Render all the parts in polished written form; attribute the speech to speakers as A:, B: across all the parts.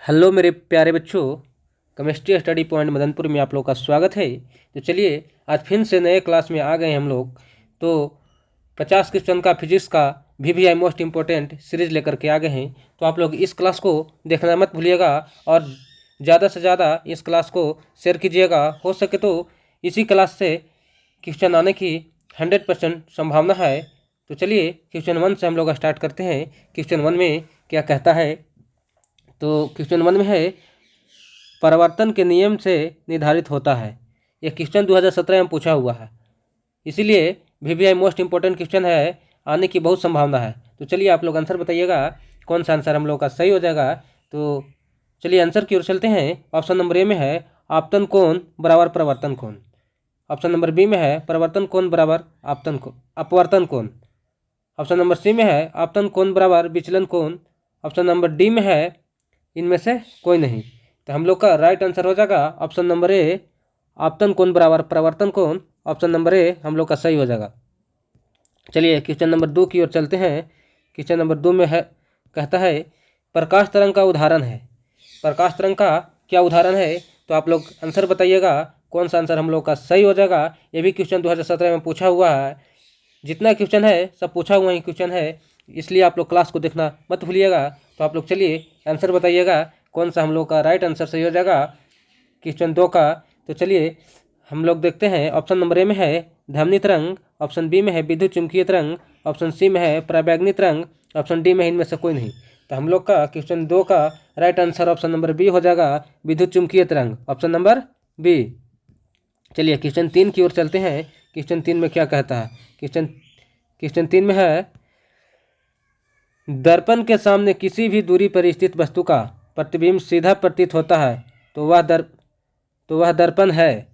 A: Hello मेरे प्यारे बच्चों, केमिस्ट्री स्टडी पॉइंट मदनपुर में आप लोग का स्वागत है। तो चलिए आज फिर से नए क्लास में आ गए हम लोग। तो 50 क्वेश्चन का फिजिक्स का VVI मोस्ट इम्पोर्टेंट सीरीज लेकर के आ गए हैं। तो आप लोग इस क्लास को देखना मत भूलिएगा और ज़्यादा से ज़्यादा इस क्लास को शेयर कीजिएगा। हो सके तो इसी क्लास से क्वेश्चन आने की 100% संभावना है। तो चलिए क्वेश्चन 1 से हम लोग स्टार्ट करते हैं। क्वेश्चन 1 में क्या कहता है? तो क्वेश्चन 1 में है परावर्तन के नियम से निर्धारित होता है। यह क्वेश्चन 2017 में पूछा हुआ है, इसीलिए VVI मोस्ट इम्पोर्टेंट क्वेश्चन है, आने की बहुत संभावना है। तो चलिए आप लोग आंसर बताइएगा कौन सा आंसर हम लोग का सही हो जाएगा। तो चलिए आंसर की ओर चलते हैं। ऑप्शन नंबर ए में है आपतन कोण बराबर परावर्तन कोण। ऑप्शन नंबर बी में है परावर्तन कोण बराबर अपवर्तन कोण। ऑप्शन नंबर सी में है आपतन कोण बराबर विचलन कोण। ऑप्शन नंबर डी में है इनमें से कोई नहीं। तो हम लोग का राइट आंसर हो जाएगा ऑप्शन नंबर ए आपतन कोण बराबर परावर्तन कोण। ऑप्शन नंबर ए हम लोग का सही हो जाएगा। चलिए क्वेश्चन नंबर 2 की ओर चलते हैं। क्वेश्चन नंबर 2 में है कहता है प्रकाश तरंग का उदाहरण है। प्रकाश तरंग का क्या उदाहरण है? तो आप लोग आंसर बताइएगा कौन सा आंसर हम लोग का सही हो जाएगा। ये भी क्वेश्चन 2017 में पूछा हुआ है। जितना क्वेश्चन है सब पूछा हुआ ही क्वेश्चन है, इसलिए आप लोग क्लास को देखना मत भूलिएगा। तो आप लोग चलिए आंसर बताइएगा कौन सा हम लोग का राइट आंसर सही हो जाएगा क्वेश्चन 2 का। तो चलिए हम लोग देखते हैं। ऑप्शन नंबर ए में है ध्वनि तरंग। ऑप्शन बी में है विद्युत चुम्बकीय तरंग। ऑप्शन सी में है पराबैंगनी तरंग। ऑप्शन डी में इनमें से कोई नहीं। तो हम लोग का क्वेश्चन 2 का right answer option number B हो जाएगा, विद्युत चुम्बकीय तरंग, ऑप्शन नंबर बी। चलिए क्वेश्चन 3 की ओर चलते हैं। क्वेश्चन 3 में क्या कहता है? क्वेश्चन 3 में है दर्पण के सामने किसी भी दूरी पर स्थित वस्तु का प्रतिबिंब सीधा प्रतीत होता है तो वह दर्पण है।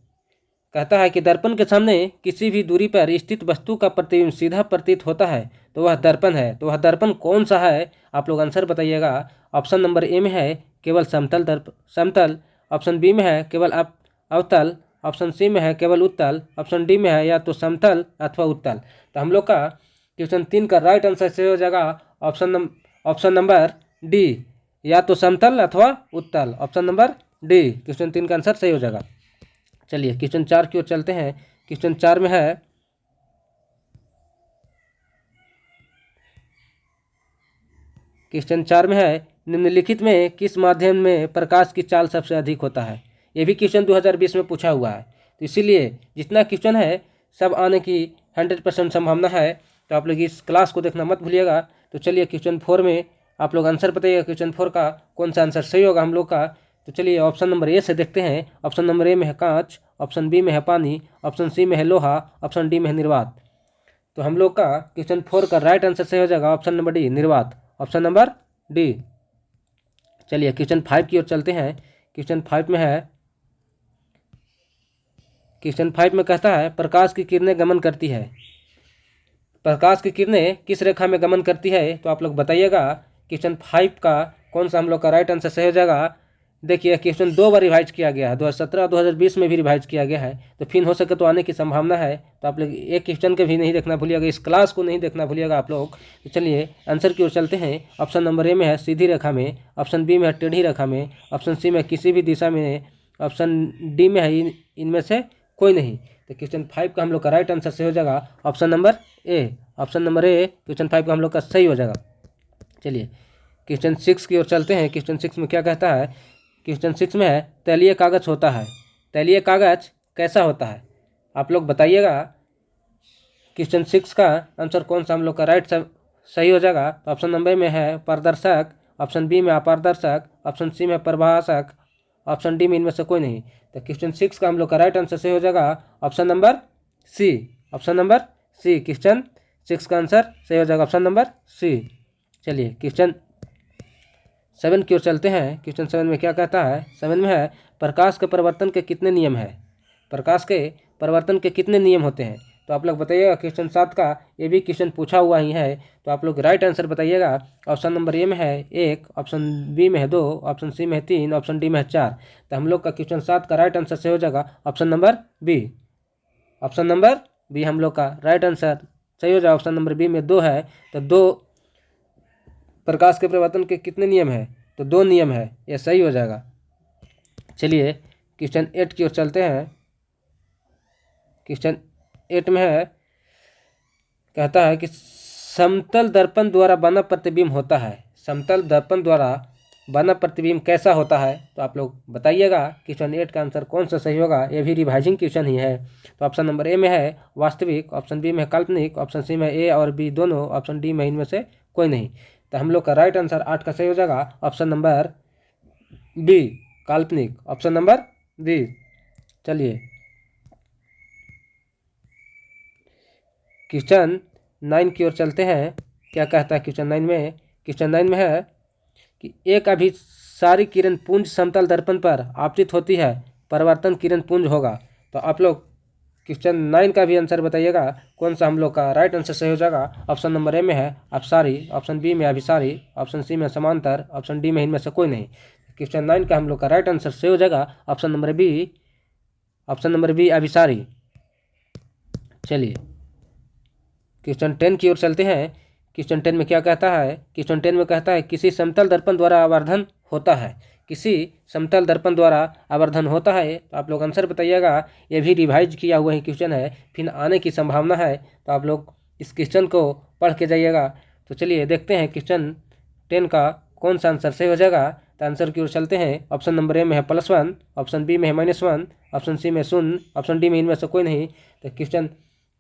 A: कहता है कि दर्पण के सामने किसी भी दूरी पर स्थित वस्तु का प्रतिबिंब सीधा प्रतीत होता है तो वह दर्पण है। तो वह दर्पण कौन सा है? आप लोग आंसर बताइएगा। ऑप्शन नंबर ए में है केवल समतल। ऑप्शन बी में है केवल अवतल। ऑप्शन सी में है केवल उत्तल। ऑप्शन डी में है या तो समतल अथवा उत्तल। तो हम लोग का क्वेश्चन 3 का राइट आंसर सही हो जाएगा ऑप्शन नंबर डी, या तो समतल अथवा उत्तल, ऑप्शन नंबर डी। क्वेश्चन 3 का आंसर सही हो जाएगा। चलिए क्वेश्चन 4 की ओर चलते हैं। क्वेश्चन 4 में है निम्नलिखित में किस माध्यम में प्रकाश की चाल सबसे अधिक होता है। ये भी क्वेश्चन 2020 में पूछा हुआ है, तो इसीलिए जितना क्वेश्चन है सब आने की 100% संभावना है। तो आप लोग इस क्लास को देखना मत भूलिएगा। तो चलिए क्वेश्चन 4 में आप लोग आंसर बताइएगा क्वेश्चन 4 का कौन सा आंसर सही होगा हम लोग का। तो चलिए ऑप्शन नंबर ए से देखते हैं। ऑप्शन नंबर ए में है कांच। ऑप्शन बी में है पानी। ऑप्शन सी में है लोहा। ऑप्शन डी में है निर्वात। तो हम लोग का क्वेश्चन 4 का राइट आंसर सही हो जाएगा ऑप्शन नंबर डी, निर्वात, ऑप्शन नंबर डी। चलिए क्वेश्चन 5 की ओर चलते हैं। क्वेश्चन 5 में कहता है प्रकाश की किरणें गमन करती है। प्रकाश की किरणें किस रेखा में गमन करती है? तो आप लोग बताइएगा क्वेश्चन 5 का कौन सा हम लोग का राइट आंसर सही हो जाएगा। देखिए क्वेश्चन 2 बार रिवाइज किया गया है, 2017 और 2020 में भी रिवाइज किया गया है, तो फिर हो सके तो आने की संभावना है। तो आप लोग एक क्वेश्चन के भी नहीं देखना भूलिएगा, इस क्लास को नहीं देखना भूलिएगा आप लोग। तो चलिए आंसर की ओर चलते हैं। ऑप्शन नंबर ए में है सीधी रेखा में। ऑप्शन बी में है टेढ़ी रेखा में। ऑप्शन सी में किसी भी दिशा में। ऑप्शन डी में है इनमें से कोई नहीं। तो क्वेश्चन 5 का हम लोग का राइट आंसर सही हो जाएगा option number A. Option number A question 5 का हम लोग का सही हो जाएगा। चलिए क्वेश्चन 6 की ओर चलते हैं। क्वेश्चन 6 में क्या कहता है? क्वेश्चन 6 में है तैलीय कागज होता है। तैलीय कागज कैसा होता है? आप लोग बताइएगा क्वेश्चन 6 का आंसर कौन सा हम लोग का राइट सही हो जाएगा। तो ऑप्शन नंबर में है पारदर्शक। ऑप्शन बी में अपारदर्शक। ऑप्शन सी में प्रभाषक। ऑप्शन डी में इनमें से कोई नहीं। तो क्वेश्चन 6 का हम लोग का राइट आंसर सही हो जाएगा option number C, option number C. Question 6 का आंसर सही हो जाएगा ऑप्शन नंबर सी। चलिए क्वेश्चन 7 की ओर चलते हैं। क्वेश्चन 7 में क्या कहता है? 7 में है प्रकाश के परिवर्तन के कितने नियम हैं। प्रकाश के परिवर्तन के कितने नियम होते हैं? तो आप लोग बताइएगा। क्वेश्चन 7 का ये भी क्वेश्चन पूछा हुआ ही है, तो आप लोग राइट आंसर बताइएगा। ऑप्शन नंबर ए में है 1, ऑप्शन बी में है 2, ऑप्शन सी में है 3, ऑप्शन डी में है 4। तो हम लोग का क्वेश्चन 7 का राइट आंसर सही हो जाएगा option number B. Option number B हम लोग का राइट आंसर सही हो जाएगा। ऑप्शन नंबर बी में 2 है। तो 2 प्रकाश के परिवर्तन के कितने नियम है? तो 2 नियम है, ये सही हो जाएगा। चलिए क्वेश्चन 8 की ओर चलते हैं। क्वेश्चन 8 में है, कहता है कि समतल दर्पण द्वारा बना प्रतिबिंब होता है। समतल दर्पण द्वारा बना प्रतिबिंब कैसा होता है, तो आप लोग बताइएगा क्वेश्चन 8 का आंसर कौन सा सही होगा। ये भी रिवाइजिंग क्वेश्चन ही है। तो ऑप्शन नंबर ए में है वास्तविक, ऑप्शन बी में है काल्पनिक, ऑप्शन सी में ए और बी दोनों, ऑप्शन डी में इनमें से कोई नहीं। तो हम लोग का राइट आंसर 8 का सही हो जाएगा ऑप्शन नंबर बी, काल्पनिक, ऑप्शन नंबर बी। चलिए क्वेश्चन 9 की ओर चलते हैं। क्या कहता है क्वेश्चन 9 में? क्वेश्चन 9 में है कि एक अभिसारी किरण पुंज समतल दर्पण पर आपतित होती है, परावर्तन किरण पुंज होगा। तो आप लोग क्वेश्चन 9 का भी आंसर बताइएगा कौन सा हम लोग का राइट आंसर सही हो जाएगा। ऑप्शन नंबर ए में है अपसारी, ऑप्शन बी में अभिसारी, ऑप्शन सी में समांतर, ऑप्शन डी में इनमें से कोई नहीं। क्वेश्चन 9 का हम लोग का राइट आंसर सही हो जाएगा option number B, option number B अभिसारी। चलिए क्वेश्चन 10 की ओर चलते हैं। क्वेश्चन 10 में क्या कहता है? क्वेश्चन 10 में कहता है किसी समतल दर्पण द्वारा आवर्धन होता है। किसी समतल दर्पण द्वारा आवर्धन होता है। तो आप लोग आंसर बताइएगा। ये भी रिवाइज किया हुआ ही क्वेश्चन है, फिर आने की संभावना है, तो आप लोग इस क्वेश्चन को पढ़ के जाइएगा। तो चलिए देखते हैं क्वेश्चन 10 का कौन सा आंसर सही हो जाएगा। तो आंसर की ओर चलते हैं। ऑप्शन नंबर ए में है +1, ऑप्शन बी में है -1, ऑप्शन सी में 0, ऑप्शन डी में इनमें से कोई नहीं। तो क्वेश्चन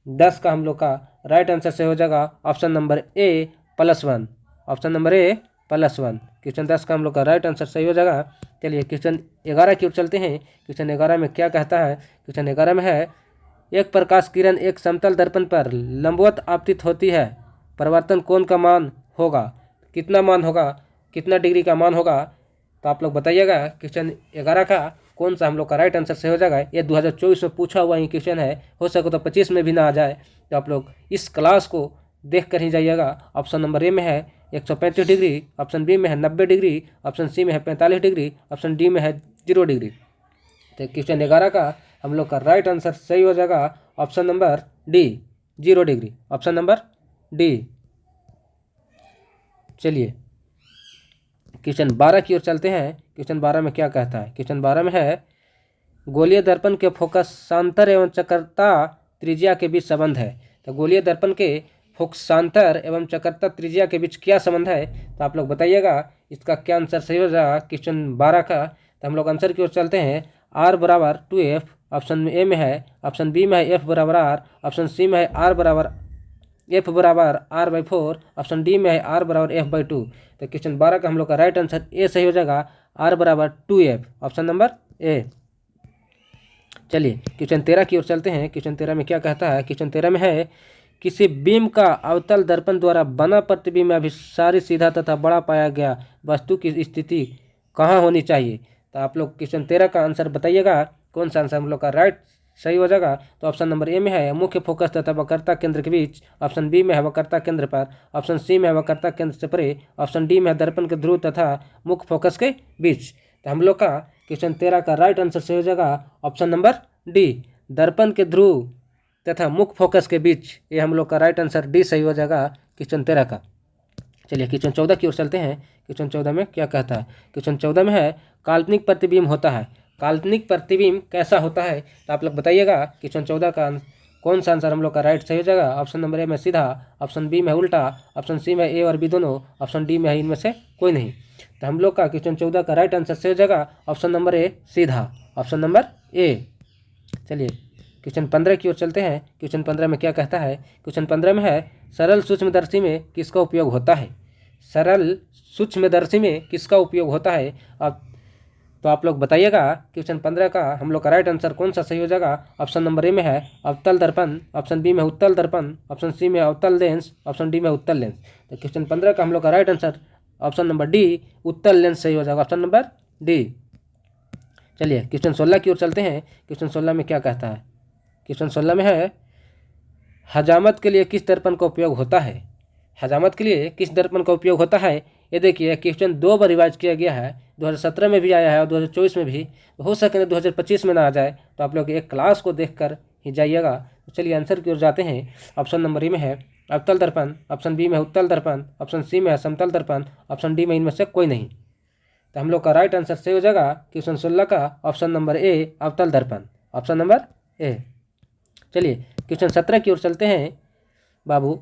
A: 10 का हम लोग का राइट आंसर से हो जाएगा ऑप्शन नंबर ए +1, ऑप्शन नंबर ए +1। क्वेश्चन 10 का हम लोग का राइट आंसर सही हो जाएगा। चलिए क्वेश्चन 11 की ओर चलते हैं। क्वेश्चन 11 में क्या कहता है? क्वेश्चन 11 में है एक प्रकाश किरण एक समतल दर्पण पर लंबवत आपतित होती है, परावर्तन कोण का मान होगा। कितना मान होगा, कितना डिग्री का मान होगा, तो आप लोग बताइएगा क्वेश्चन 11 का कौन सा हम लोग का राइट आंसर से हो जाएगा। ये 2024 में पूछा हुआ ही क्वेश्चन है, हो सके तो 25 में भी ना आ जाए। तो आप लोग इस क्लास को देख कर ही जाइएगा। ऑप्शन नंबर ए में है 135 डिग्री, ऑप्शन बी में है 90 डिग्री, ऑप्शन सी में है 45 डिग्री, ऑप्शन डी में है 0 डिग्री। तो क्वेश्चन 11 का हम लोग का राइट आंसर सही हो जाएगा option number D, 0 degree, option number D. चलिए क्वेश्चन 12 की ओर चलते हैं। क्वेश्चन 12 में क्या कहता है? क्वेश्चन 12 में है गोलीय दर्पण के फोकसांतर एवं चक्करता त्रिज्या के बीच संबंध है। तो गोलीय दर्पण के फोकसांतर एवं चक्करता त्रिज्या के बीच क्या संबंध है, तो आप लोग बताइएगा इसका क्या आंसर सही हो जाएगा क्वेश्चन 12 का। तो हम लोग आंसर की ओर चलते हैं। r = 2f, ऑप्शन ए में है, ऑप्शन बी में है f = r, ऑप्शन सी में है r = f = r/4, option D में है r = f/2। तो क्वेश्चन 12 का हम लोग का राइट आंसर ए सही हो जाएगा, r = 2f, option number A. चलिए क्वेश्चन 13 की ओर चलते हैं। क्वेश्चन 13 में क्या कहता है? क्वेश्चन 13 में है किसी बीम का अवतल दर्पण द्वारा बना प्रतिबिंब अभिसारी सीधा तथा बड़ा पाया गया वस्तु की स्थिति कहाँ होनी चाहिए। तो आप लोग क्वेश्चन 13 का आंसर बताइएगा कौन सा आंसर हम लोग का राइट सही हो जाएगा। तो ऑप्शन नंबर ए में है मुख्य फोकस तथा वक्रता केंद्र के बीच, ऑप्शन बी में है वक्रता केंद्र पर, ऑप्शन सी में है वक्रता केंद्र से परे, ऑप्शन डी में है दर्पण के ध्रुव तथा मुख्य फोकस के बीच। तो हम लोग का क्वेश्चन 13 का राइट आंसर सही हो जाएगा ऑप्शन नंबर डी, दर्पण के ध्रुव तथा मुख्य फोकस के बीच। ये हम लोग का राइट आंसर डी सही हो जाएगा क्वेश्चन 13 का। चलिए क्वेश्चन 14 की ओर चलते हैं। क्वेश्चन 14 में क्या कहता है? क्वेश्चन 14 में है काल्पनिक प्रतिबिंब होता है। काल्पनिक प्रतिबिंब कैसा होता है, तो आप लोग बताइएगा क्वेश्चन 14 का कौन सा आंसर हम लोग का राइट सही हो जाएगा। ऑप्शन नंबर ए में सीधा, ऑप्शन बी में उल्टा, ऑप्शन सी में ए और बी दोनों, ऑप्शन डी में है इनमें से कोई नहीं। तो हम लोग का क्वेश्चन 14 का राइट आंसर सही हो जाएगा ऑप्शन नंबर ए सीधा, ऑप्शन नंबर ए। चलिए क्वेश्चन 15 की ओर चलते हैं। क्वेश्चन 15 में क्या कहता है? क्वेश्चन 15 में है सरल सूक्ष्मदर्शी में किसका उपयोग होता है। सरल सूक्ष्मदर्शी में किसका उपयोग होता है, अब तो आप लोग बताइएगा क्वेश्चन 15 का हम लोग का राइट आंसर कौन सा सही हो जाएगा। ऑप्शन नंबर ए में है अवतल दर्पण, ऑप्शन बी में उत्तल दर्पण, ऑप्शन सी में अवतल लेंस, ऑप्शन डी में उत्तल लेंस। तो क्वेश्चन 15 का हम लोग का right answer option number D, उत्तल लेंस सही हो जाएगा, ऑप्शन नंबर डी। चलिए क्वेश्चन 16 की ओर चलते हैं। क्वेश्चन 16 में क्या कहता है? क्वेश्चन 16 में है हजामत के लिए किस दर्पण का उपयोग होता है। हजामत के लिए किस दर्पण का उपयोग होता है, ये देखिए क्वेश्चन 2 बार रिवाइज किया गया है। 2017 में भी आया है और 2024 में भी, तो हो सके 2025 में ना आ जाए। तो आप लोग एक क्लास को देख कर ही जाइएगा। तो चलिए आंसर की ओर जाते हैं। ऑप्शन नंबर ए में है अवतल दर्पण, ऑप्शन बी में है उत्तल दर्पण, ऑप्शन सी में है समतल दर्पण, ऑप्शन डी में इनमें से कोई नहीं। तो हम लोग का राइट आंसर सही हो जाएगा क्वेश्चन 16 का ऑप्शन नंबर ए, अवतल दर्पण, ऑप्शन नंबर ए। चलिए क्वेश्चन 17 की ओर चलते हैं बाबू।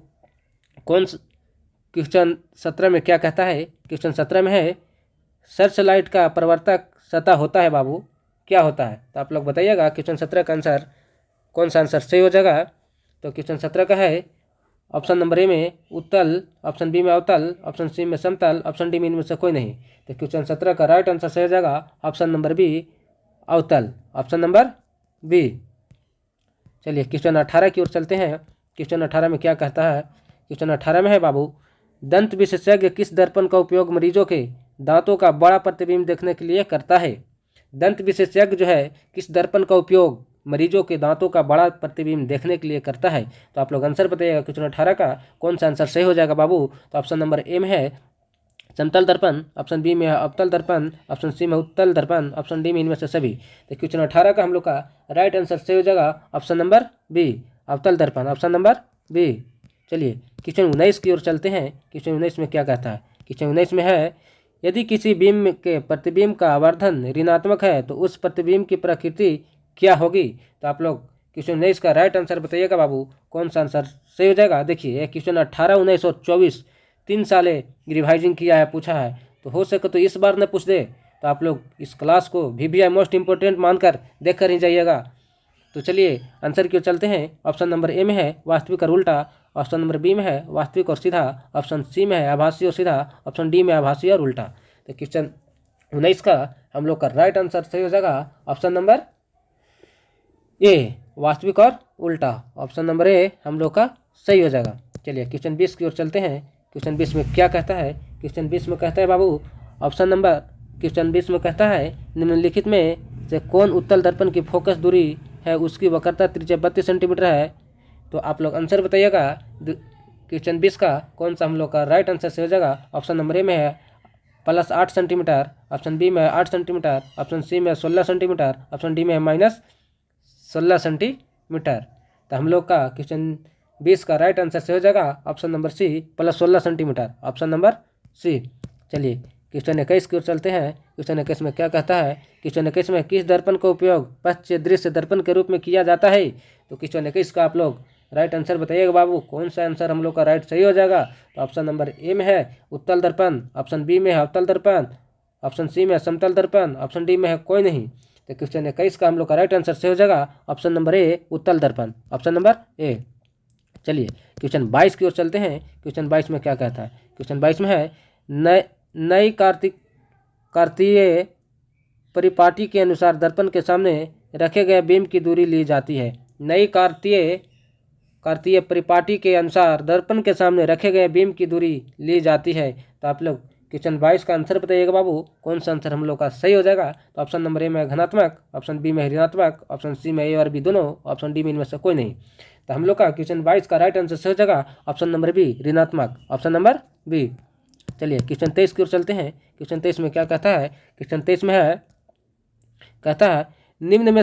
A: क्वेश्चन 17 में क्या कहता है? क्वेश्चन 17 में है सर्च लाइट का प्रवर्तक सतह होता है बाबू, क्या होता है? तो आप लोग बताइएगा क्वेश्चन 17 का आंसर कौन सा आंसर सही हो जाएगा। तो क्वेश्चन 17 का है ऑप्शन नंबर ए में उत्तल, ऑप्शन बी में अवतल, ऑप्शन सी में समतल, ऑप्शन डी में इनमें से कोई नहीं। तो क्वेश्चन 17 का राइट आंसर सही हो जाएगा ऑप्शन नंबर बी, अवतल, ऑप्शन नंबर बी। चलिए क्वेश्चन 18 की ओर चलते हैं। क्वेश्चन 18 में क्या कहता है? क्वेश्चन 18 में है बाबू, दंत विशेषज्ञ किस दर्पण का उपयोग मरीजों के दांतों का बड़ा प्रतिबिंब देखने के लिए करता है? दंत विशेषज्ञ जो है किस दर्पण का उपयोग मरीजों के दांतों का बड़ा प्रतिबिंब देखने के लिए करता है? तो आप लोग आंसर बताइएगा क्वेश्चन 18 का कौन सा आंसर सही हो जाएगा बाबू। तो ऑप्शन नंबर ए में है समतल दर्पण, ऑप्शन बी में है अवतल दर्पण, ऑप्शन सी में उत्तल दर्पण, ऑप्शन डी में इनमें से सभी। तो क्वेश्चन 18 का हम लोग का राइट आंसर सही हो जाएगा ऑप्शन नंबर बी, अवतल दर्पण, ऑप्शन नंबर बी। चलिए क्वेश्चन 19 की ओर चलते हैं। क्वेश्चन 19 में क्या कहता है? क्वेश्चन 19 में है यदि किसी बीम के प्रतिबिंब का आवर्धन ऋणात्मक है तो उस प्रतिबिंब की प्रकृति क्या होगी? तो आप लोग क्वेश्चन 19 का राइट आंसर बताइएगा बाबू, कौन सा आंसर सही हो जाएगा। देखिए ये क्वेश्चन 18, 19 और 24 3 साले रिवाइजिंग किया है, पूछा है, तो हो सके तो इस बार न पूछ दे। तो आप लोग इस क्लास को VVI मोस्ट इंपॉर्टेंट मानकर देख कर ही जाइएगा। तो चलिए आंसर की ओर चलते हैं। ऑप्शन नंबर ए में है वास्तविक और उल्टा, ऑप्शन नंबर बी में है वास्तविक और सीधा, ऑप्शन सी में है आभासी और सीधा, ऑप्शन डी में आभासी और उल्टा। तो क्वेश्चन 19 का हम लोग का राइट आंसर सही हो जाएगा ऑप्शन नंबर ए, वास्तविक और उल्टा, ऑप्शन नंबर ए हम लोग का सही हो जाएगा। चलिए क्वेश्चन 20 की ओर चलते हैं। क्वेश्चन 20 में क्या कहता है? क्वेश्चन 20 में कहता है बाबू ऑप्शन नंबर, क्वेश्चन 20 में कहता है निम्नलिखित में से कौन उत्तल दर्पण की फोकस दूरी है उसकी वक्रता त्रिज्या 32 सेंटीमीटर है? तो आप लोग आंसर बताइएगा क्वेश्चन 20 का कौन सा हम लोग का राइट आंसर से हो जाएगा। ऑप्शन नंबर ए में है +8 सेंटीमीटर, ऑप्शन बी में है 8 सेंटीमीटर, ऑप्शन सी में 16 सेंटीमीटर, ऑप्शन डी में है -16 सेंटीमीटर। तो हम लोग का क्वेश्चन 20 का राइट आंसर से हो जाएगा option number C, +16 centimetre, option number C. चलिए क्वेश्चन 21 की ओर चलते हैं। क्वेश्चन 21 में क्या कहता है? क्वेश्चन 21 में किस दर्पण का उपयोग पश्च दृश्य दर्पण के रूप में किया जाता है? तो क्वेश्चन 21 का आप लोग राइट आंसर बताइएगा बाबू, कौन सा आंसर हम लोग का राइट सही हो जाएगा। तो ऑप्शन नंबर ए में है उत्तल दर्पण, ऑप्शन बी में है अवतल दर्पण, ऑप्शन सी में है समतल दर्पण, ऑप्शन डी में है कोई नहीं। तो क्वेश्चन 21 का हम लोग का राइट आंसर सही हो जाएगा ऑप्शन नंबर ए, उत्तल दर्पण, ऑप्शन नंबर ए। चलिए क्वेश्चन 22 की ओर चलते हैं। क्वेश्चन 22 में क्या कहता है? क्वेश्चन 22 में है नई कार्तीय परिपाटी के अनुसार दर्पण के सामने रखे गए बीम की दूरी ली जाती है। नई कार्तीय परिपाटी के अनुसार दर्पण के सामने रखे गए बीम की दूरी ली जाती है। तो आप लोग क्वेश्चन 22 का आंसर बताइएगा बाबू, कौन सा आंसर हम लोग का सही हो जाएगा। तो ऑप्शन नंबर ए में घनात्मक, ऑप्शन बी में ऋणात्मक, ऑप्शन सी में ए और बी दोनों, ऑप्शन डी में इनमें से कोई नहीं। तो हम लोग का क्वेश्चन 22 का राइट आंसर सही हो जाएगा ऑप्शन नंबर बी, ऋणात्मक, ऑप्शन नंबर बी। चलिए क्वेश्चन 23 की ओर चलते हैं। क्वेश्चन 23 में क्या कहता है? क्वेश्चन 23 में है कहता है निम्न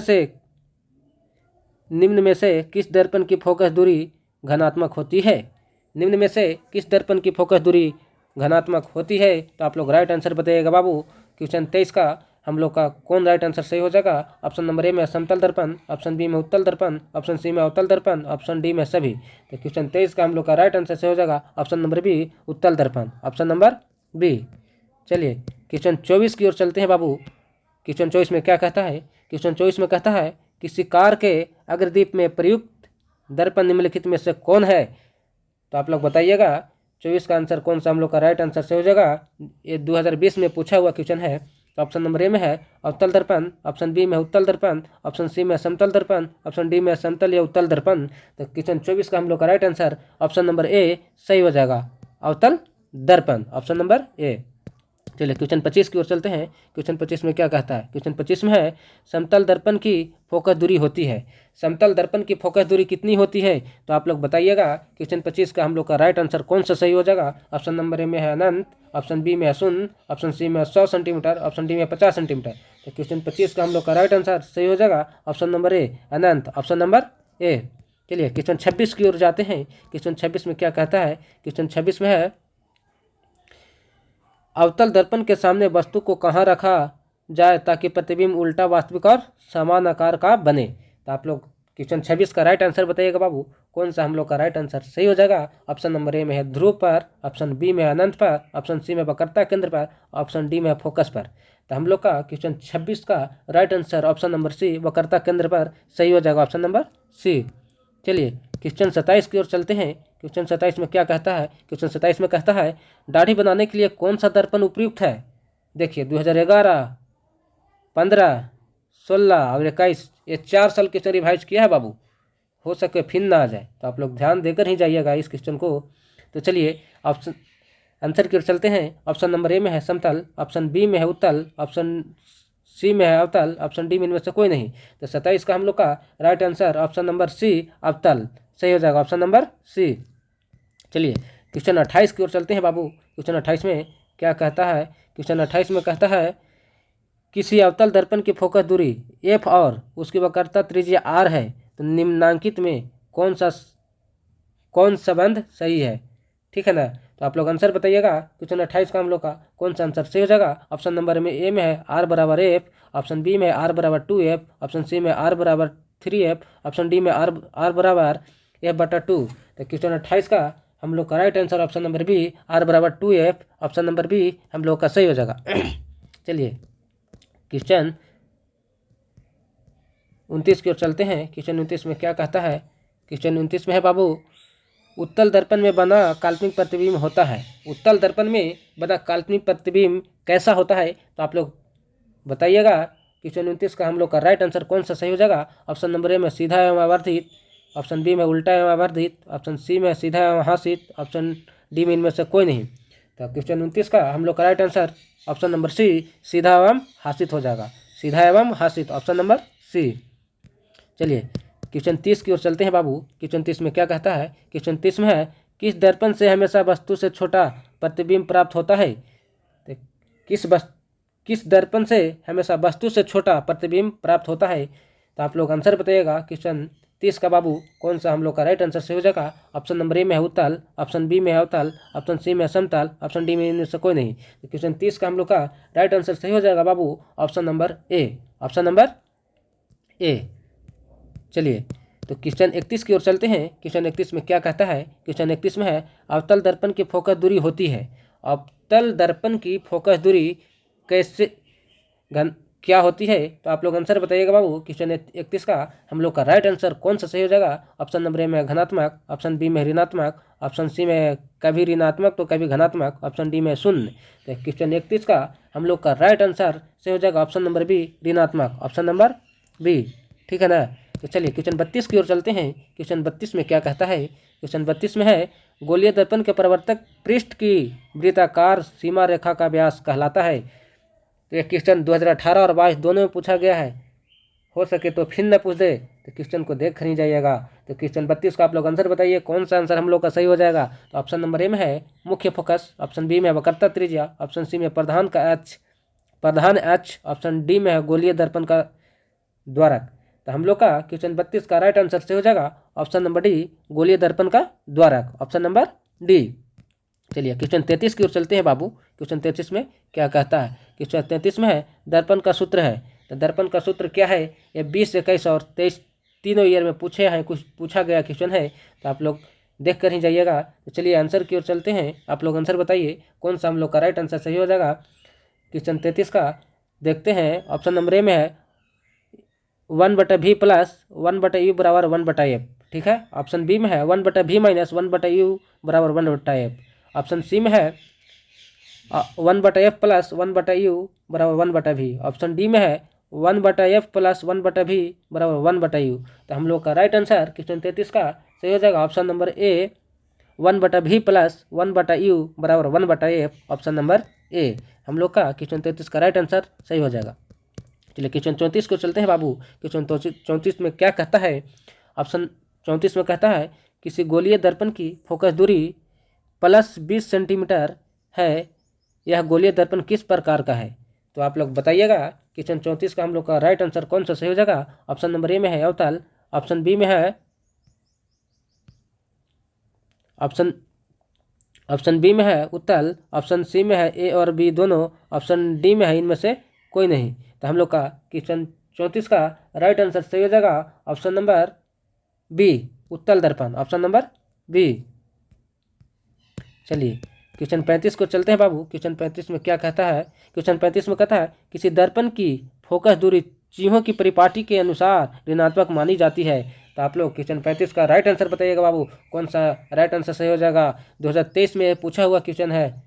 A: में से किस दर्पण की फोकस दूरी घनात्मक होती है? निम्न में से किस दर्पण की फोकस दूरी घनात्मक होती है? तो आप लोग राइट आंसर बताइएगा बाबू। क्वेश्चन 23 का हम लोग का कौन राइट आंसर सही हो जाएगा। ऑप्शन नंबर ए में समतल दर्पण, ऑप्शन बी में उत्तल दर्पण, ऑप्शन सी में अवतल दर्पण, ऑप्शन डी में सभी। तो क्वेश्चन 23 का हम लोग का राइट आंसर सही हो जाएगा ऑप्शन नंबर बी, उत्तल दर्पण, ऑप्शन नंबर बी। चलिए क्वेश्चन 24 की ओर चलते हैं बाबू। क्वेश्चन 24 में क्या कहता है? क्वेश्चन 24 में कहता है किसी कार के अग्रदीप में प्रयुक्त दर्पण निम्नलिखित में से कौन है? तो आप लोग बताइएगा 24 का आंसर कौन सा हम लोग का राइट आंसर से हो जाएगा। ये 2020 में पूछा हुआ क्वेश्चन है। तो ऑप्शन नंबर ए में है अवतल दर्पण, ऑप्शन बी में उत्तल दर्पण, ऑप्शन सी में समतल दर्पण, ऑप्शन डी में समतल या उत्तल दर्पण। तो क्वेश्चन 24 का हम लोग का राइट आंसर ऑप्शन नंबर ए सही हो जाएगा, अवतल दर्पण, ऑप्शन नंबर ए। चलिए क्वेश्चन 25 की ओर चलते हैं। क्वेश्चन 25 में क्या कहता है? क्वेश्चन 25 में है समतल दर्पण की फोकस दूरी होती है। समतल दर्पण की फोकस दूरी कितनी होती है? तो आप लोग बताइएगा क्वेश्चन 25 का हम लोग का राइट आंसर कौन सा सही हो जाएगा। ऑप्शन नंबर ए में है अनंत, ऑप्शन बी में है शून्य, ऑप्शन सी में 100 सेंटीमीटर, ऑप्शन डी में 50 सेंटीमीटर। तो क्वेश्चन 25 का हम लोग का राइट आंसर सही हो जाएगा option number A, Anant, option number A. चलिए क्वेश्चन 26 की ओर जाते हैं। क्वेश्चन 26 में क्या कहता है? क्वेश्चन 26 में है अवतल दर्पण के सामने वस्तु को कहाँ रखा जाए ताकि प्रतिबिंब उल्टा, वास्तविक और समान आकार का बने। तो आप लोग क्वेश्चन 26 का राइट आंसर बताइएगा बाबू, कौन सा हम लोग का राइट आंसर सही हो जाएगा। ऑप्शन नंबर ए में है ध्रुव पर, ऑप्शन बी में अनंत पर, ऑप्शन सी में वक्रता केंद्र पर, ऑप्शन डी में फोकस पर। तो हम लोग का क्वेश्चन 26 का right answer option number C, वक्रता केंद्र पर सही हो जाएगा, ऑप्शन नंबर सी। चलिए क्वेश्चन 27 की ओर चलते हैं। क्वेश्चन 27 में क्या कहता है। क्वेश्चन 27 में कहता है दाढ़ी बनाने के लिए कौन सा दर्पण उपयुक्त है। देखिए 2011, 15, 16 और 21, ये 4 साल क्वेश्चन रिवाइज किया है बाबू, हो सके फिर ना आ जाए, तो आप लोग ध्यान देकर ही जाइएगा इस क्वेश्चन को। तो चलिए ऑप्शन आंसर की ओर चलते हैं। ऑप्शन नंबर ए में है समतल, ऑप्शन बी में है उत्तल, ऑप्शन सी में है अवतल, ऑप्शन डी में इनमें से कोई नहीं। तो 27 का हम लोग का right answer option number C, अवतल सही हो जाएगा, ऑप्शन नंबर सी। चलिए क्वेश्चन 28 की ओर चलते हैं बाबू। क्वेश्चन 28 में क्या कहता है। क्वेश्चन 28 में कहता है किसी अवतल दर्पण की फोकस दूरी f और उसकी वक्रता त्रिज्या r है, तो निम्नांकित में कौन संबंध सही है। ठीक है ना। तो आप लोग आंसर बताइएगा क्वेश्चन 28 का हम लोग का कौन सा आंसर सही हो जाएगा। ऑप्शन नंबर में ए में है r बराबर एफ, ऑप्शन बी में r बराबर 2f, ऑप्शन सी में r बराबर 3f, ऑप्शन डी में r बराबर f/2। तो क्वेश्चन 28 का हम लोग का right answer option number B, r बराबर 2f, ऑप्शन नंबर बी हम लोग का सही हो जाएगा। चलिए क्वेश्चन 29 की ओर चलते हैं। क्वेश्चन 29 में क्या कहता है। क्वेश्चन 29 में है बाबू उत्तल दर्पण में बना काल्पनिक प्रतिबिंब होता है। उत्तल दर्पण में बना काल्पनिक प्रतिबिंब कैसा होता है, तो आप लोग बताइएगा। क्वेश्चन 29 का हम लोग का राइट आंसर कौन सा सही हो जाएगा। ऑप्शन नंबर ए में सीधा एवं आवर्धित, ऑप्शन बी में उल्टा एवं आवर्धित, ऑप्शन सी में सीधा एवं हासित, ऑप्शन डी में इनमें से कोई नहीं। तो क्वेश्चन 29 का हम लोग का right answer option number C, सीधा एवं हासित हो जाएगा, सीधा एवं हासित, ऑप्शन नंबर सी। चलिए क्वेश्चन 30 की ओर चलते हैं बाबू। क्वेश्चन 30 में क्या कहता है। क्वेश्चन 30 में है किस दर्पण से हमेशा वस्तु से छोटा प्रतिबिंब प्राप्त होता है। तो किस दर्पण से हमेशा वस्तु से छोटा प्रतिबिंब प्राप्त होता है। तो आप लोग आंसर बताइएगा क्वेश्चन 30 का बाबू, कौन सा हम लोग का राइट आंसर सही हो जाएगा। ऑप्शन नंबर ए में है उत्तल, ऑप्शन बी में है अवतल, ऑप्शन सी में समतल, ऑप्शन डी में इनमें से कोई नहीं। तो क्वेश्चन 30 का हम लोग का राइट आंसर सही हो जाएगा बाबू, option number A, option number A. चलिए तो क्वेश्चन 31 की ओर चलते हैं। क्वेश्चन 31 में क्या कहता है। क्वेश्चन 31 में है अवतल दर्पण की फोकस दूरी होती है। अवतल दर्पण की फोकस दूरी कैसे क्या होती है, तो आप लोग आंसर बताइएगा बाबू। क्वेश्चन 31 का हम लोग का राइट आंसर कौन सा सही हो जाएगा। ऑप्शन नंबर ए में घनात्मक, ऑप्शन बी में ऋणात्मक, ऑप्शन सी में कभी ऋणात्मक तो कभी घनात्मक, ऑप्शन डी में शून्य। तो क्वेश्चन 31 का हम लोग का राइट आंसर सही हो जाएगा ऑप्शन नंबर बी, ऋणात्मक, ऑप्शन नंबर बी। ठीक है ना। तो चलिए क्वेश्चन 32 की ओर चलते हैं। क्वेश्चन 32 में क्या कहता है। क्वेश्चन 32 में है गोलीय दर्पण के परावर्तक पृष्ठ की वृत्ताकार सीमा रेखा का व्यास कहलाता है। तो ये क्वेश्चन 2018 और 22 दोनों में पूछा गया है, हो सके तो फिर न पूछ दे, तो क्वेश्चन को देख नहीं जाइएगा। तो क्वेश्चन 32 का आप लोग आंसर बताइए कौन सा आंसर हम लोग का सही हो जाएगा। तो ऑप्शन नंबर ए में है मुख्य फोकस, ऑप्शन बी में वक्रता त्रिज्या, ऑप्शन सी में प्रधान एच, ऑप्शन डी में है गोलीय दर्पण का द्वारक। तो हम लोग का क्वेश्चन 32 का राइट आंसर सही हो जाएगा ऑप्शन नंबर डी, गोलीय दर्पण का द्वारक, ऑप्शन नंबर डी। चलिए क्वेश्चन 33 की ओर चलते हैं बाबू। क्वेश्चन 33 में क्या कहता है। क्वेश्चन 33 में है दर्पण का सूत्र है। तो दर्पण का सूत्र क्या है, ये 20, 21 और 23 तीनों ईयर में पूछे हैं, कुछ पूछा गया क्वेश्चन है, तो आप लोग देख कर ही जाइएगा। तो चलिए आंसर की ओर चलते हैं। आप लोग आंसर बताइए कौन सा हम लोग का राइट आंसर सही हो जाएगा। क्वेश्चन 33 का देखते हैं। ऑप्शन नंबर ए में है 1/v प्लस 1/u बराबर 1/f। ठीक है। ऑप्शन बी में है 1/v माइनस 1/u बराबर 1/f। ऑप्शन सी में है 1/f प्लस 1/u बराबर 1/v। ऑप्शन डी में है 1/f प्लस 1/v बराबर 1/u। तो हम लोग का राइट आंसर क्वेश्चन 33 का सही हो जाएगा ऑप्शन नंबर ए, 1/v प्लस 1/u बराबर 1/f, ऑप्शन नंबर ए। हम लोग का क्वेश्चन 33 का राइट आंसर सही हो जाएगा। चलिए क्वेश्चन 34 को चलते हैं बाबू। क्वेश्चन 34 में क्या कहता है। ऑप्शन 34 में कहता है किसी गोलीय दर्पण की फोकस दूरी प्लस 20 सेंटीमीटर है, यह गोलीय दर्पण किस प्रकार का है। तो आप लोग बताइएगा क्वेश्चन 34 का हम लोग का राइट आंसर कौन सा सही हो जाएगा। ऑप्शन नंबर ए में है अवतल, ऑप्शन बी में है ऑप्शन बी में है उत्तल, ऑप्शन सी में है ए और बी दोनों, ऑप्शन डी में है इनमें से कोई नहीं। तो हम लोग का क्वेश्चन 34 का राइट आंसर सही हो जाएगा ऑप्शन नंबर बी, उत्तल दर्पण, ऑप्शन नंबर बी। चलिए क्वेश्चन 35 को चलते हैं बाबू। क्वेश्चन 35 में क्या कहता है? क्वेश्चन 35 में कहता है किसी दर्पण की फोकस दूरी चीहों की परिपाटी के अनुसार ऋणात्मक मानी जाती है। तो आप लोग क्वेश्चन 35 का राइट आंसर बताइएगा बाबू, कौन सा राइट आंसर सही हो जाएगा। 2023 में पूछा हुआ क्वेश्चन है,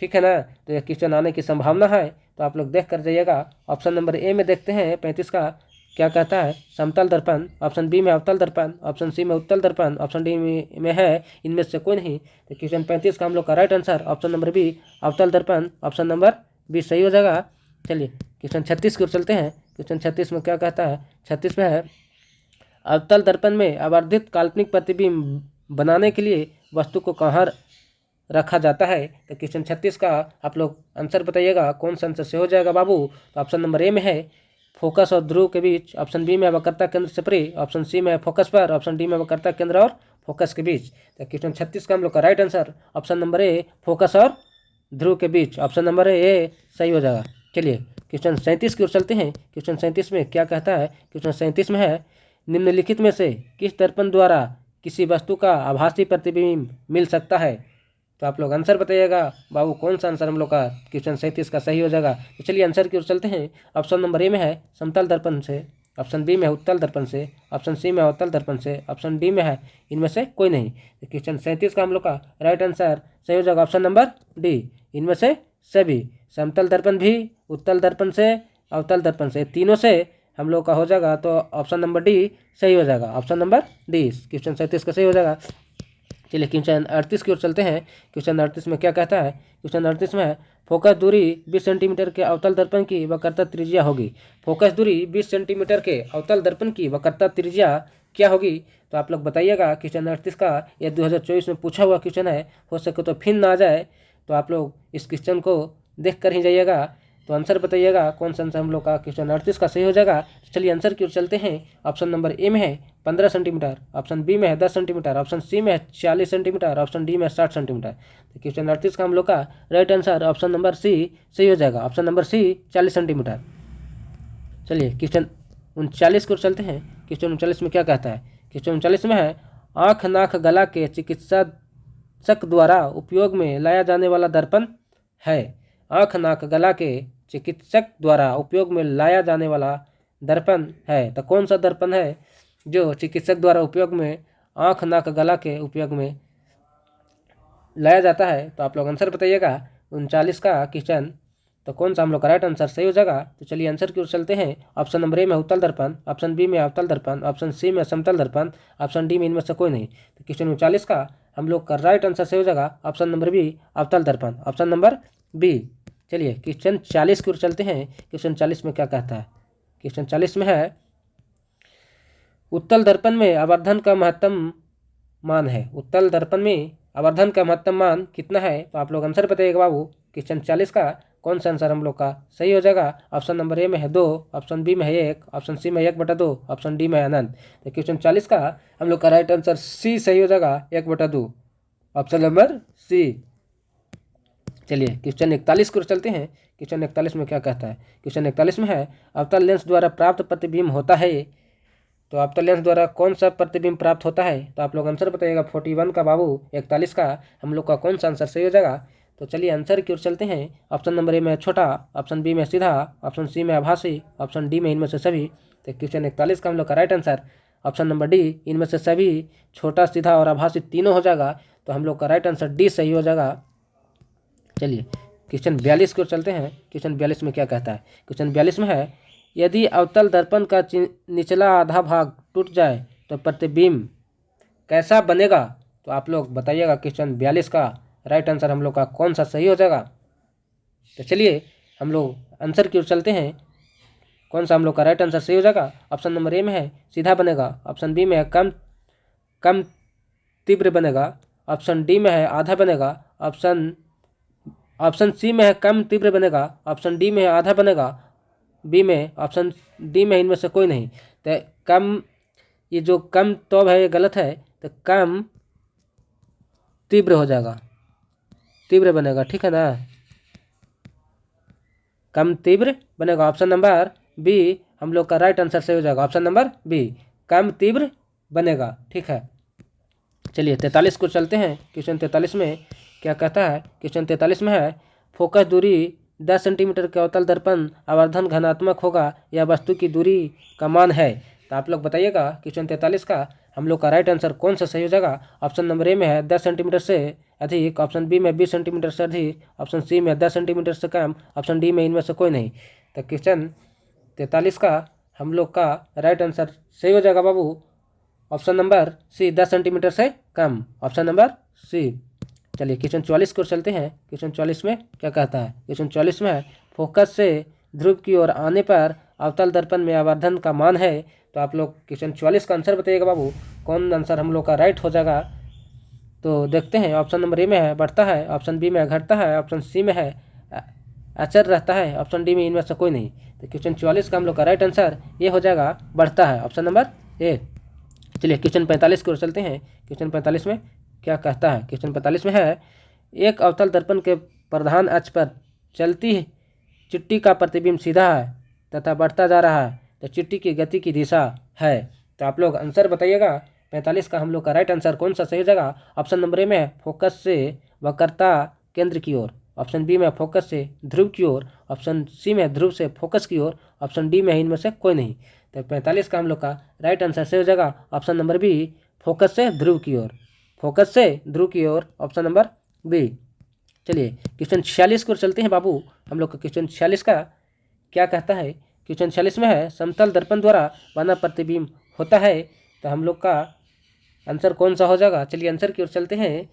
A: ठीक है ना। तो यह क्वेश्चन आने की संभावना है, तो आप लोग देख कर जाइएगा। ऑप्शन नंबर ए में देखते हैं 35 का क्या कहता है, समतल दर्पण, ऑप्शन बी में अवतल दर्पण, ऑप्शन सी में उत्तल दर्पण, ऑप्शन डी में है इनमें से कोई नहीं। तो क्वेश्चन 35 का हम लोग का right answer option number B, अवतल दर्पण, ऑप्शन नंबर बी सही हो जाएगा। चलिए क्वेश्चन 36 की ओर चलते हैं। क्वेश्चन 36 में क्या कहता है? 36 में है अवतल दर्पण में आवर्धित काल्पनिक प्रतिबिंब बनाने के लिए वस्तु को कहाँ रखा जाता है। तो क्वेश्चन 36 का आप लोग आंसर बताइएगा, कौन सा आंसर से हो जाएगा बाबू। तो ऑप्शन नंबर ए में है फोकस और ध्रुव के बीच, ऑप्शन बी में वक्रता केंद्र से परे, ऑप्शन सी में फोकस पर, ऑप्शन डी में वक्रता केंद्र और फोकस के बीच। तो क्वेश्चन 36 का हम लोग का राइट आंसर ऑप्शन नंबर ए, फोकस और ध्रुव के बीच, ऑप्शन नंबर ए सही हो जाएगा। चलिए क्वेश्चन 37 की ओर चलते हैं। क्वेश्चन 37 में क्या कहता है? क्वेश्चन 37 में है निम्नलिखित में से किस दर्पण द्वारा किसी वस्तु का आभासी प्रतिबिंब मिल सकता है। तो आप लोग आंसर बताइएगा बाबू, कौन सा आंसर हम लोग का क्वेश्चन 37 का सही हो जाएगा। तो चलिए आंसर की ओर चलते हैं। ऑप्शन नंबर ए में है समतल दर्पण से, ऑप्शन बी में है उत्तल दर्पण से, ऑप्शन सी में है अवतल दर्पण से, ऑप्शन डी में है इनमें से कोई नहीं। तो क्वेश्चन 37 का हम लोग का राइट आंसर सही हो जाएगा ऑप्शन नंबर डी, इनमें से सभी, समतल दर्पण भी, उत्तल दर्पण से, अवतल दर्पण से, तीनों से हम लोग का हो जाएगा। तो ऑप्शन नंबर डी सही हो जाएगा, ऑप्शन नंबर डी क्वेश्चन 37 का सही हो जाएगा। चलिए क्वेश्चन 38 की ओर चलते हैं। क्वेश्चन 38 में क्या कहता है? क्वेश्चन 38 में है फोकस दूरी 20 सेंटीमीटर के अवतल दर्पण की वक्रता त्रिज्या होगी। फोकस दूरी 20 सेंटीमीटर के अवतल दर्पण की वक्रता त्रिज्या क्या होगी। तो आप लोग बताइएगा। क्वेश्चन 38 का यह 2024 में पूछा हुआ क्वेश्चन है, हो सके तो फिर ना आ जाए, तो आप लोग इस क्वेश्चन को देख कर ही जाइएगा। तो आंसर बताइएगा, कौन सा आंसर हम लोग का क्वेश्चन 38 का सही हो जाएगा। चलिए आंसर की ओर चलते हैं। ऑप्शन नंबर ए में है 15 सेंटीमीटर, ऑप्शन बी में है 10 सेंटीमीटर, ऑप्शन सी में है 40 सेंटीमीटर, ऑप्शन डी में 60 सेंटीमीटर। तो क्वेश्चन 38 का हम लोग का right answer option number C सही हो जाएगा, ऑप्शन नंबर सी 40 सेंटीमीटर। चलिए क्वेश्चन 39 की ओर चलते हैं। क्वेश्चन 39 में क्या कहता है? क्वेश्चन 39 में है आँख नाक गला के चिकित्सक द्वारा उपयोग में लाया जाने वाला दर्पण है। आँख नाक गला के चिकित्सक द्वारा उपयोग में लाया जाने वाला दर्पण है। तो कौन सा दर्पण है जो चिकित्सक द्वारा उपयोग में आँख नाक गला के उपयोग में लाया जाता है। तो आप लोग आंसर बताइएगा 39 का क्वेश्चन, तो कौन सा हम लोग का राइट आंसर सही हो जाएगा। तो चलिए आंसर की ओर चलते हैं। ऑप्शन नंबर ए में उत्तल दर्पण, ऑप्शन बी में अवतल दर्पण, ऑप्शन सी में समतल दर्पण, ऑप्शन डी में इनमें से कोई नहीं। तो क्वेश्चन 39 का हम लोग का राइट आंसर सही हो जाएगा ऑप्शन नंबर बी, अवतल दर्पण, ऑप्शन नंबर बी। चलिए क्वेश्चन 40 की ओर चलते हैं। क्वेश्चन 40 में क्या कहता है? क्वेश्चन 40 में है उत्तल दर्पण में आवर्धन का महत्तम मान है। उत्तल दर्पण में आवर्धन का महत्तम मान कितना है। तो आप लोग आंसर बताइएगा बाबू, क्वेश्चन 40 का कौन सा आंसर हम लोग का सही हो जाएगा। ऑप्शन नंबर ए में है 2, ऑप्शन बी में है 1, ऑप्शन सी में 1/2, ऑप्शन डी में है अनंत। तो क्वेश्चन 40 का हम लोग का राइट आंसर सी सही हो जाएगा, 1/2, ऑप्शन नंबर सी। चलिए क्वेश्चन 41 की ओर चलते हैं। क्वेश्चन 41 में क्या कहता है? क्वेश्चन 41 में है अवतल लेंस द्वारा प्राप्त प्रतिबिंब होता है। तो अवतल लेंस द्वारा कौन सा प्रतिबिंब प्राप्त होता है। तो आप लोग आंसर बताइएगा 41 का बाबू, 41 का हम लोग का कौन सा आंसर सही हो जाएगा। तो चलिए आंसर की ओर चलते हैं। ऑप्शन नंबर ए में छोटा, ऑप्शन बी में सीधा, ऑप्शन सी में आभासी, ऑप्शन डी में इनमें से सभी। तो क्वेश्चन 41 का हम लोग का right answer option number D, इनमें से सभी, छोटा, सीधा और आभासी तीनों हो जाएगा। तो हम लोग का राइट आंसर डी सही हो जाएगा। चलिए क्वेश्चन 42 की ओर चलते हैं। क्वेश्चन 42 में क्या कहता है? क्वेश्चन 42 में है यदि अवतल दर्पण का निचला आधा भाग टूट जाए तो प्रतिबिंब कैसा बनेगा। तो आप लोग बताइएगा क्वेश्चन 42 का राइट आंसर हम लोग का कौन सा सही हो जाएगा। तो चलिए हम लोग आंसर की ओर चलते हैं, कौन सा हम लोग का राइट आंसर सही हो जाएगा। ऑप्शन नंबर ए में है सीधा बनेगा, ऑप्शन बी में है कम तीव्र बनेगा, ऑप्शन डी में है आधा बनेगा, ऑप्शन सी में है कम तीव्र बनेगा, ऑप्शन डी में है आधा बनेगा, बी में, ऑप्शन डी में इनमें से कोई नहीं। तो कम, ये जो कम तो है ये गलत है, तो कम तीव्र हो जाएगा। तीव्र बनेगा, ठीक है ना, कम तीव्र बनेगा। ऑप्शन नंबर बी हम लोग का राइट आंसर सही हो जाएगा। ऑप्शन नंबर बी कम तीव्र बनेगा, ठीक है। चलिए 43 को चलते हैं। क्वेश्चन 43 में क्या कहता है? क्वेश्चन 43 में है फोकस दूरी 10 सेंटीमीटर के अवतल दर्पण आवर्धन घनात्मक होगा, यह वस्तु की दूरी का मान है। तो आप लोग बताइएगा क्वेश्चन 43 का हम लोग का राइट आंसर कौन सा सही हो जाएगा। ऑप्शन नंबर ए में है 10 सेंटीमीटर से अधिक, ऑप्शन बी में 20 सेंटीमीटर से अधिक, ऑप्शन सी में 10 सेंटीमीटर से कम, ऑप्शन डी में इनमें से कोई नहीं। तो क्वेश्चन 43 का हम लोग का राइट आंसर सही हो जाएगा बाबू ऑप्शन नंबर सी 10 सेंटीमीटर से कम, ऑप्शन नंबर सी। चलिए क्वेश्चन 44 को चलते हैं। क्वेश्चन 44 में क्या कहता है? क्वेश्चन 44 में है फोकस से ध्रुव की ओर आने पर अवतल दर्पण में आवर्धन का मान है। तो आप लोग क्वेश्चन 44 का आंसर बताइएगा बाबू, कौन आंसर हम लोग का राइट हो जाएगा। तो देखते हैं, ऑप्शन नंबर ए में है बढ़ता है, ऑप्शन बी में घटता है, ऑप्शन सी में है अचर रहता है, ऑप्शन डी में इनमें से कोई नहीं। तो क्वेश्चन 44 का हम लोग का राइट आंसर ये हो जाएगा बढ़ता है, ऑप्शन नंबर ए। चलिए क्वेश्चन 45 की ओर चलते हैं। क्वेश्चन 45 में क्या कहता है? क्वेश्चन 45 में है एक अवतल दर्पण के प्रधान अक्ष पर चलती चिट्टी का प्रतिबिंब सीधा है तथा बढ़ता जा रहा है, तो चिट्टी की गति की दिशा है। तो आप लोग आंसर बताइएगा 45 का हम लोग का राइट आंसर कौन सा सही हो जाएगा। ऑप्शन नंबर ए में है फोकस से वक्रता केंद्र की ओर, ऑप्शन बी में फोकस से ध्रुव की ओर, ऑप्शन सी में ध्रुव से फोकस की ओर, ऑप्शन डी में इनमें से कोई नहीं। तो 45 का हम लोग का राइट आंसर सही हो जाएगा ऑप्शन नंबर बी फोकस से ध्रुव की ओर, फोकस से ध्रुव की ओर, ऑप्शन नंबर बी। चलिए क्वेश्चन 46 को चलते हैं बाबू। हम लोग का क्वेश्चन 46 का क्या कहता है? क्वेश्चन 46 में है समतल दर्पण द्वारा बना प्रतिबिंब होता है। तो हम लोग का आंसर कौन सा हो जाएगा? चलिए आंसर की ओर चलते हैं,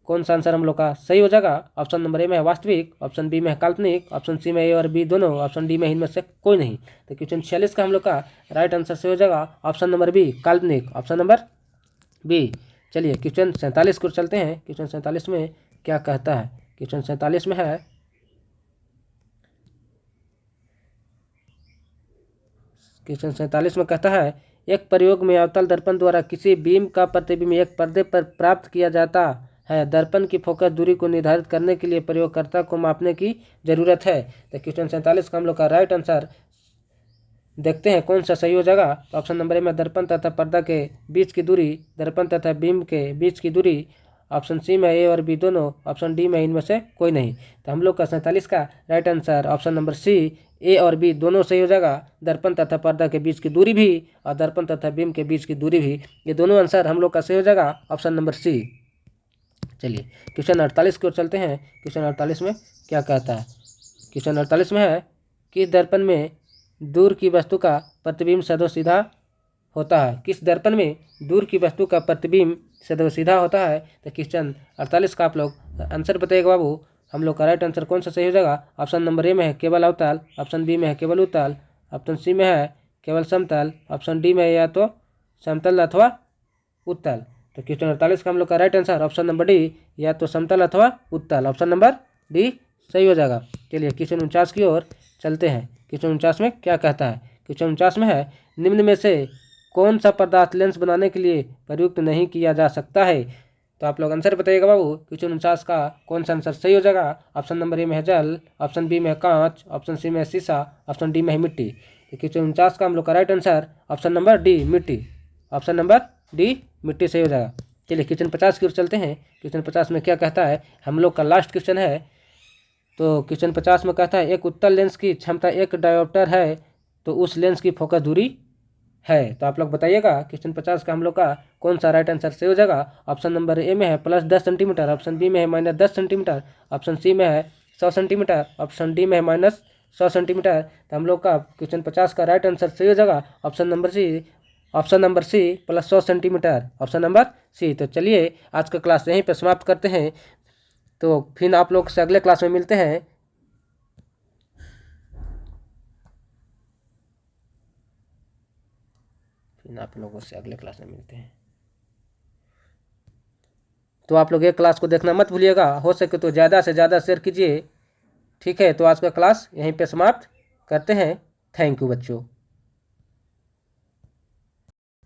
A: कौन सा आंसर हम लोग का सही हो जाएगा। ऑप्शन नंबर ए में है वास्तविक, ऑप्शन बी में है काल्पनिक, ऑप्शन सी में ए और बी दोनों, ऑप्शन डी में इनमें से कोई नहीं। तो क्वेश्चन 46 का हम लोग का राइट आंसर सही हो जाएगा ऑप्शन नंबर बी काल्पनिक, ऑप्शन नंबर बी। चलिए क्वेश्चन 47 को चलते हैं। क्वेश्चन 47 में क्या कहता है? क्वेश्चन 47 में है क्वेश्चन 47 में कहता है एक प्रयोग में अवतल दर्पण द्वारा किसी बीम का प्रतिबिंब एक पर्दे पर प्राप्त किया जाता है। दर्पण की फोकस दूरी को निर्धारित करने के लिए प्रयोगकर्ता को मापने की जरूरत है। तो क्वेश्चन 47 का हम लोग का राइट आंसर देखते हैं कौन सा सही हो जाएगा। ऑप्शन नंबर ए में दर्पण तथा पर्दा के बीच की दूरी, दर्पण तथा बीम के बीच की दूरी, ऑप्शन सी में ए और बी दोनों, ऑप्शन डी में इनमें से कोई नहीं। तो हम लोग का 47 का right answer option number C A और बी दोनों सही हो जाएगा। दर्पण तथा पर्दा के बीच की दूरी भी और दर्पण तथा बीम के बीच की दूरी भी, ये दोनों आंसर हम लोग का सही हो जाएगा ऑप्शन नंबर सी। चलिए क्वेश्चन 48 की ओर चलते हैं। क्वेश्चन 48 में क्या कहता है? क्वेश्चन 48 में है कि दर्पण में दूर की वस्तु का प्रतिबिंब सदैव सीधा होता है। किस दर्पण में दूर की वस्तु का प्रतिबिंब सदैव सीधा होता है? तो क्वेश्चन 48 का आप लोग आंसर बताइएगा बाबू, हम लोग का राइट आंसर कौन सा सही हो जाएगा। ऑप्शन नंबर ए में है केवल अवतल, ऑप्शन बी में है केवल उत्तल, ऑप्शन सी में है केवल समतल, ऑप्शन डी में या तो समतल अथवा उत्तल। तो क्वेश्चन 48 का हम लोग का right answer option number D या तो समतल अथवा उत्तल, ऑप्शन नंबर डी सही हो जाएगा। चलिए क्वेश्चन 49 की ओर चलते हैं। क्वेश्चन 49 में क्या कहता है? क्वेश्चन 49 में है निम्न में से कौन सा पदार्थ लेंस बनाने के लिए प्रयुक्त नहीं किया जा सकता है? तो आप लोग आंसर बताइएगा बाबू, क्वेश्चन 49 का कौन सा आंसर सही हो जाएगा। ऑप्शन नंबर ए में है जल, ऑप्शन बी में है कांच, ऑप्शन सी में है शीशा, ऑप्शन डी में है मिट्टी। तो क्वेश्चन 49 का हम लोग का right answer option number D मिट्टी, ऑप्शन नंबर डी मिट्टी सही हो जाएगा। चलिए क्वेश्चन 50 की ओर चलते हैं। क्वेश्चन 50 में क्या कहता है? हम लोग का लास्ट क्वेश्चन है। तो क्वेश्चन 50 में कहता है एक उत्तल लेंस की क्षमता 1 डायोप्टर है, तो उस लेंस की फोकस दूरी है। तो आप लोग बताइएगा क्वेश्चन 50 का हम लोग का कौन सा राइट आंसर सही हो जाएगा। ऑप्शन नंबर ए में है +10 सेंटीमीटर, ऑप्शन बी में है -10 सेंटीमीटर, ऑप्शन सी में है 100 सेंटीमीटर, ऑप्शन डी में है -100 सेंटीमीटर। तो हम लोग का क्वेश्चन 50 का राइट आंसर सही हो जाएगा option number C +100 centimetre, option number C. तो चलिए आज का क्लास यहीं पे समाप्त करते हैं। तो फिर आप लोग से अगले क्लास में मिलते हैं। आप लोगों से अगले क्लास में मिलते हैं। तो आप लोग ये क्लास को देखना मत भूलिएगा, हो सके तो ज़्यादा से ज़्यादा शेयर कीजिए। ठीक है, तो आज का क्लास यहीं पे समाप्त करते हैं। थैंक यू बच्चों।